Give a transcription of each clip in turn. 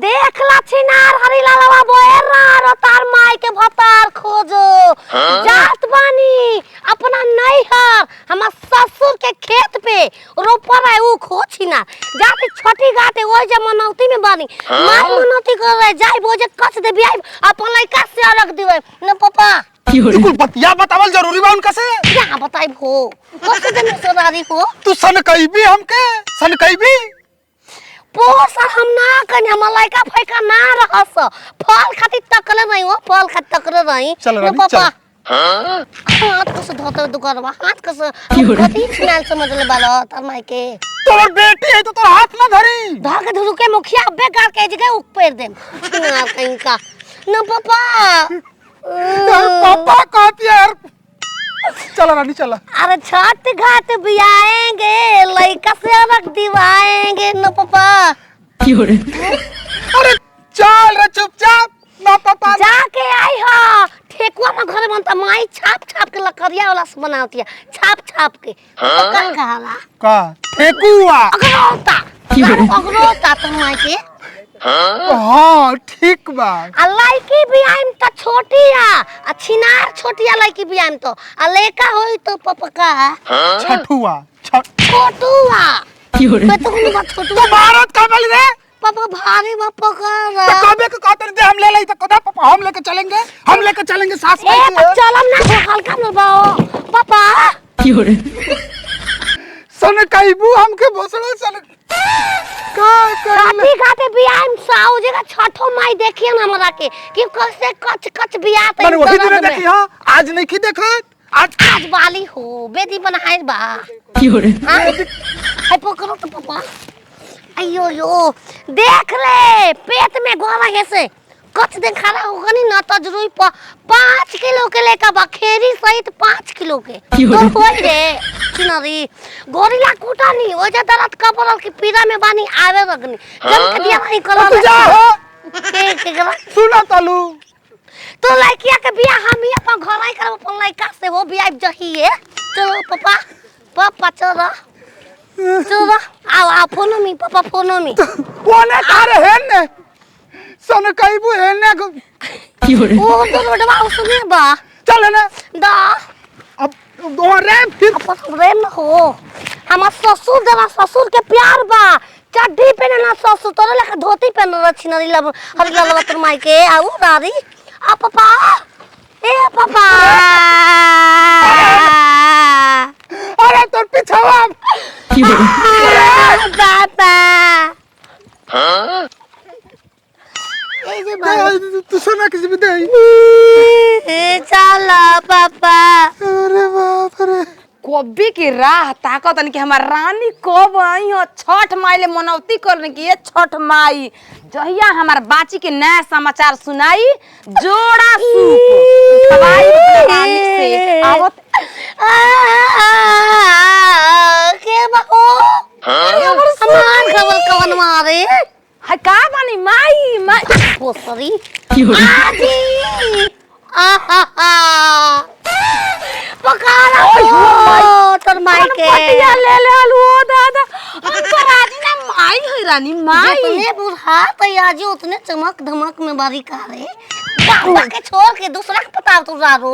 देखला छिनार हरी लालवा बोएरा रो तार माई के भतार खोजो जात बानी अपना नैहर हमर ससुर के खेत पे रोपा है ऊ खो छिना जाते छोटी गाटे ओइ जे मनौती में बानी माई मनौती कर रहे जाई बोजे कस दे बियाई अपन लइका से अलग दिवे न पापा बिल्कुल बतिया बतावल जरूरी बा उनका से क्या बताई हो कस दे में सरारी हो तू सन कईबी हमके सन कईबी पोसर हम ना कन्या मलाइका फैका ना रहस फल खाती तकले नहीं हो फल खाती तकले नहीं चल पापा हाथ कस धोते दुकानवा हाथ कस कथी स्मेल समझ ले बालो तार माई के तोर बेटी है तो तोर हाथ ना धरी धाके धुरु के मुखिया अब्बे गाड़ के जगह ऊपर दे ना कहीं का न पापा पापा कहती है यार चला रानी चला अरे छठ घाट बियाएंगे लइका से रख दिवाएंगे न पापा अरे चल रे चुपचाप ना पापा जाके आई हो ठेकुआ में घर बनता माई छाप छाप के लकड़िया वाला से बनाती है छाप के तो का कहाला का ठेकुआ अगरोता तो माई के हां ठीक बा लड़की भी आइम तो छोटी आ छिनार छोटी लड़की भी आइम तो लेका होई तो पपका छठुआ छोटुआ मैं तो नहीं बात छोटुआ तो भारत का बोल रे पापा भारी बापा का तो कबे के कहते दे हम ले ले तो कदा पापा हम लेके चलेंगे सास ए चलम ना हल्का में बाओ पापा सन कईबू हमके भोसड़ा सन का साथी खाते बियाह में साऊ जगह छठो माई देखिए ना हमरा के कि कैसे कच बियाह त मैंने वही दिन देखी हां आज नहीं की देखा आज वाली हो बेदी बनाए बा है पकड़ो तो पापा अयो यो देख ले पेट में गोला कैसे कच दिन खाना होगा नहीं ना तो जरूर 5 किलो के लेका बखेरी सहित 5 किलो के तो होई रे चिनरी गोरिला कूटा नहीं ओ जे दरद कपड़ल के पीरा में बानी आवे लगनी जब के दिया नहीं करो तू जा हो के करा सुना तलू तो लड़किया के बियाह हम ही अपन घर आई करब अपन लड़का से वो बियाह जहिए चलो पापा चलो आओ फोनो में पापा फोनो में कोने तारे है ने सन कईबू है ने ओ तो बड़वा सुने बा चल ना दा अब दो रे फिर अपन रेम न हो हमार ससुर के प्यार बा चड्डी पहने ना ससुर तोरे लगा धोती पहन रखी ना लब हर ललवा तोर माई के आऊ दादी आ पापा ए पापा अरे तोर पिछवा पापा ए जे बा तू सुना किसी भी दे चला पापा अरे बाप रे कभी की राह ताकत कि हमार रानी कब आई हो छठ माई ले मनौती करने की ये छठ माई जहिया हमार बाची के नया समाचार सुनाई जोड़ा सूप खवाई रानी से आवत के बहो हमार खबर कवन मारे है का बानी माई पोसरी आजी पकारा तोर माई के पटिया ले आलू ओ दादा हम तो राजी ना माई है रानी माई जितने बुढ़ा तैयारी उतने चमक धमक में बारी का रे बाबा के छोड़ के दूसरा के पता तू जारो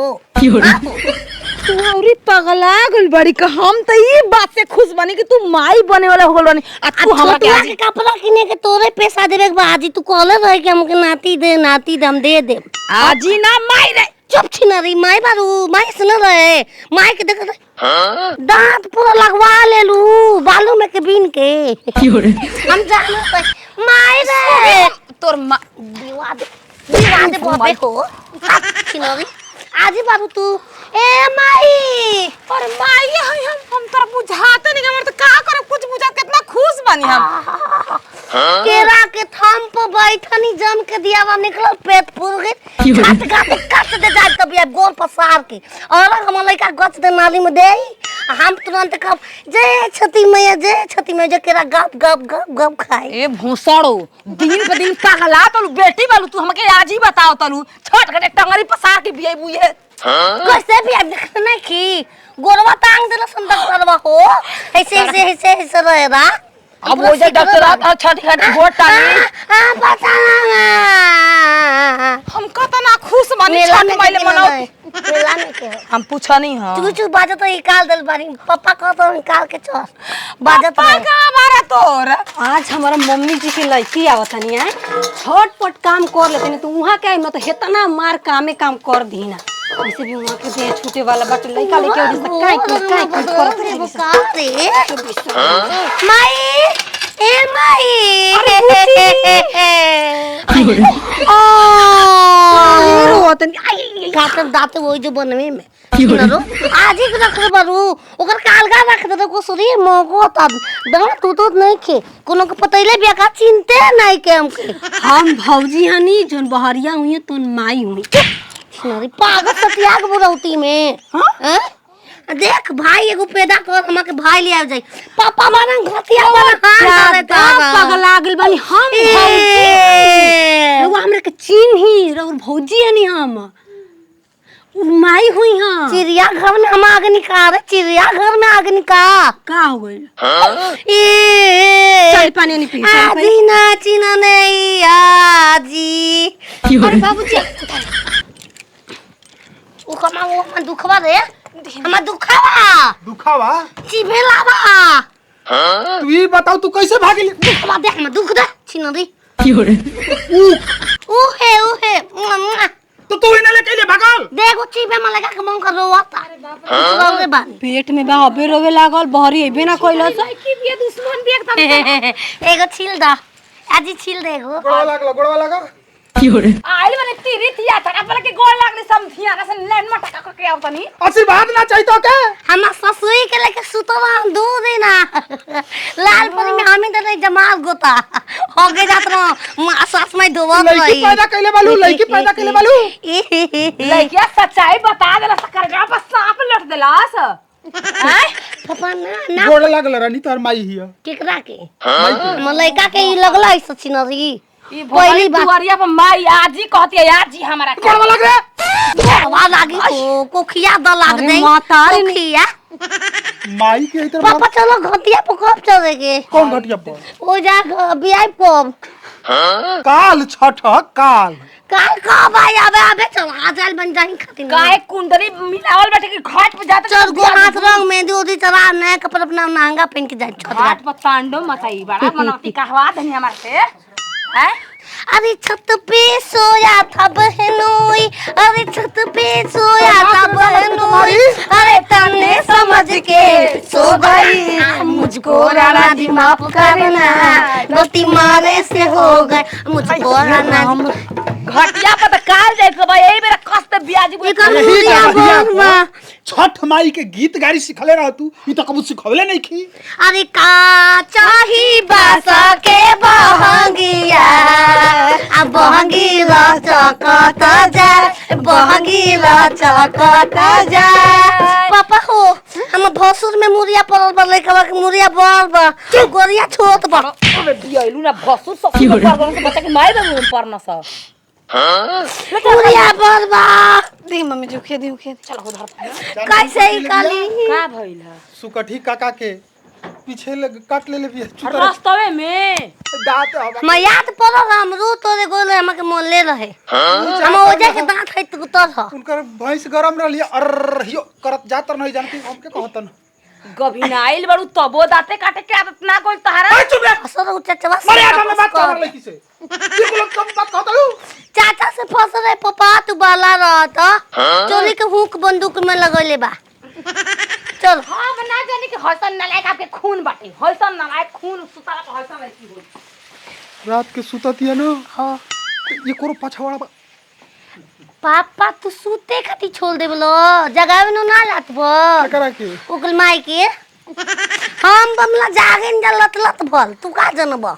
तू औरी पगला गल बड़ी का हम त ई बात से खुश बनी कि तू माई बने वाला हो गल बनी आ तू हमरा के आज कपड़ा किने के तोरे पैसा देबे के बाजी तू कहले रहे कि हमके नाती दे हम दे दे आजी ना माई रे चुप छिनरी माई बारू माई सुन रहे माई के देख दांत पूरा लगवा ले लू बालू में के बीन के हम जानो माई रे तोर दीवा दे बाबे हो छिनरी आजी बाबू तू ए माई और माई है हम तोरा बुझाते नहीं हमर त का करे कुछ बुझा कितना खुश बनी हम केरा के थम पे बैठनी जम के दियावा निकल पेट फूल गई घाट कट दे जाए तब ये गोल पसार के और हम लइका गच दे नाली में दे हम तुरंत कब जय छती मैया जे केरा गप गप गप गप खाए ए भूसड़ो दिन पे दिन पगला तलू बेटी बालू तू हमके आज ही बताओ तलू छोट के टंगरी पसार के बिये बुये कैसे भी अब देखना की गोरवा टांग देला संदक करवा हो ऐसे रहेगा अब वो जे डॉक्टर आ छठ घाट गोट टानी पता हम कतना खुश बानी छठ माइले मनाओ मेला में के हम पूछनी हां तू बाजत तो निकाल दल बारी पापा कहतो निकाल के चल बाजत पापा कहां बारे तोर आज हमारा मम्मी जी के लड़की आवतनी है छटपट काम कर लेते नहीं तो वहाँ क्या मैं तो हेतना मार काम कर दी ना वैसे भी वहाँ के दे छूटे वाला बट लड़का लेके और जैसे काय करत रही माई ए माई काटब दाते वही जो बनवे में किनरो आज ही रख दे बारू ओकर कालगा रख दे को शरीर मोगो तब दम तू तो नहीं खे कोनो के पतैले बिया का चिंते नहीं के हमके हम भौजी हनी जोन बहरिया हुई तो माई हुई नरी पागल सतिया के बुरौती में हैं देख भाई एगो पैदा कर हमके भाई ले आ जाई पापा मारा घतिया वाला हां करे पगला गेल बानी हम भौजी एगो हमरा के चिन्ह ही और भौजी हनी हम माई हुई हां चिड़िया घर में हम आगे निकाल चिड़िया घर में आगे निकाल का हो गइल ए चाय पानी नहीं पी आजी नाची ना नहीं आजी अरे बाबूजी ओ कमा वो मन दुखवा रे हम दुखावा चिभे लावा तू ये बताओ तू कैसे भागली दुखवा दे हम दुख दे छिनरी ओ हे तो तू इने लेके ले भागल देखो चिभे में लगा के मन कर रोता अरे बाप रे बानी पेट में बा अबे रोवे लागल बहरी एबे ना कइला की बिया दुश्मन भी एकदम एगो छिल दा आजी छिल देगो गोड़वा लगा आइल माने तीरी थिया तका पले के गोल लागले समथिया ना से लैंड में टका के आवतनी आशीर्वाद ना चाहिए तो के हम ससुई के लेके सुतवा दो दिन लालपुरी में हमें तो नहीं जमाल गोता हो गए जात रहो सास में धोवत लड़की रही पैदा कैले बालू लइकिया सच्चाई बता देला सकरगा पर सांप लट देलास हैं पापा ना गोड़ लागल रानी तोर माई हिया केकरा के मलैका के ई लगला है सचिनरी ई पहली दुआरिया पर माई आजी कहती है आजी हमरा के गोड़वा लग रे गोड़वा लागी को खिया द लाग दे खिया माई के इधर पापा चलो घटिया पर कब चलेगे कौन घटिया पर ओ जा बियाह पब काल छठ काल काल कब आए अबे चल आजल बन जाई खातिर काहे कुंडली मिलावल बैठे के घाट पे जाते चल गो हाथ रंग में दूधी चला नया कपड़ा अपना नंगा पहन के जाए छठ घाट पर तांडो मचाई बड़ा मनौती कहवा दनी हमारे से हैं अरे छत पे सोया था बहनोई अरे छत पे सोया था बहनोई अरे तन्ने समझ के सो गई मुझको राणा जी माफ करना गलती मारे से हो गए मुझको राणा घटिया पर काल जाए के भाई एही बेरा कष्ट ब्याजी बोल छठ माई के गीत गाड़ी सिखले रह तू ई तो कबू सिखवले नहीं खी अरे का चाही बासा के बहंगिया अब बहंगी लचकत जाए बहंगी लचकत जाए पापा हो हम भसुर में मुरिया पड़ल बा लेकवा के मुरिया बड़ बा गोरिया छोट बा अबे बियाइलू ना भसु सब पर बच्चा के माई बाबू पर न सा मुरिया बड़ बा दे मम्मी जो खे चल उधर कैसे ही काली का भइल सुकठी काका के पीछे लग काट ले भी रास्तवे में दांत हवा मैं याद पड़ल हमरू तोरे गोले हमके मोल ले रहे हम ओजे के दांत है तो तर उनकर भैंस गरम रहली अर हियो करत जात नहीं जानती हमके कहतन गभिनाइल बड़ू तबो दाते काटे के आदत ना कोई तहरा चुप रे असर चचवा मारे आटा में बात कर लड़की से तू को कब बात कहतलू चाचा से फंस रहे पपा तू बाला रहता चोरी के हुक बंदूक में लगैले बा चल हम ना जानी कि हसन नलायक आपके खून बाटे हसन नलायक खून सुताला पर हसन लड़की हो रात के सुततिया ना हां ये कोरो पछवाड़ा पापा तू सूते खाती छोड़ दे बोलो जगावे न ना लातबो करा के उगल माई के हम बमला जागे न लत लत भल तू का जनबो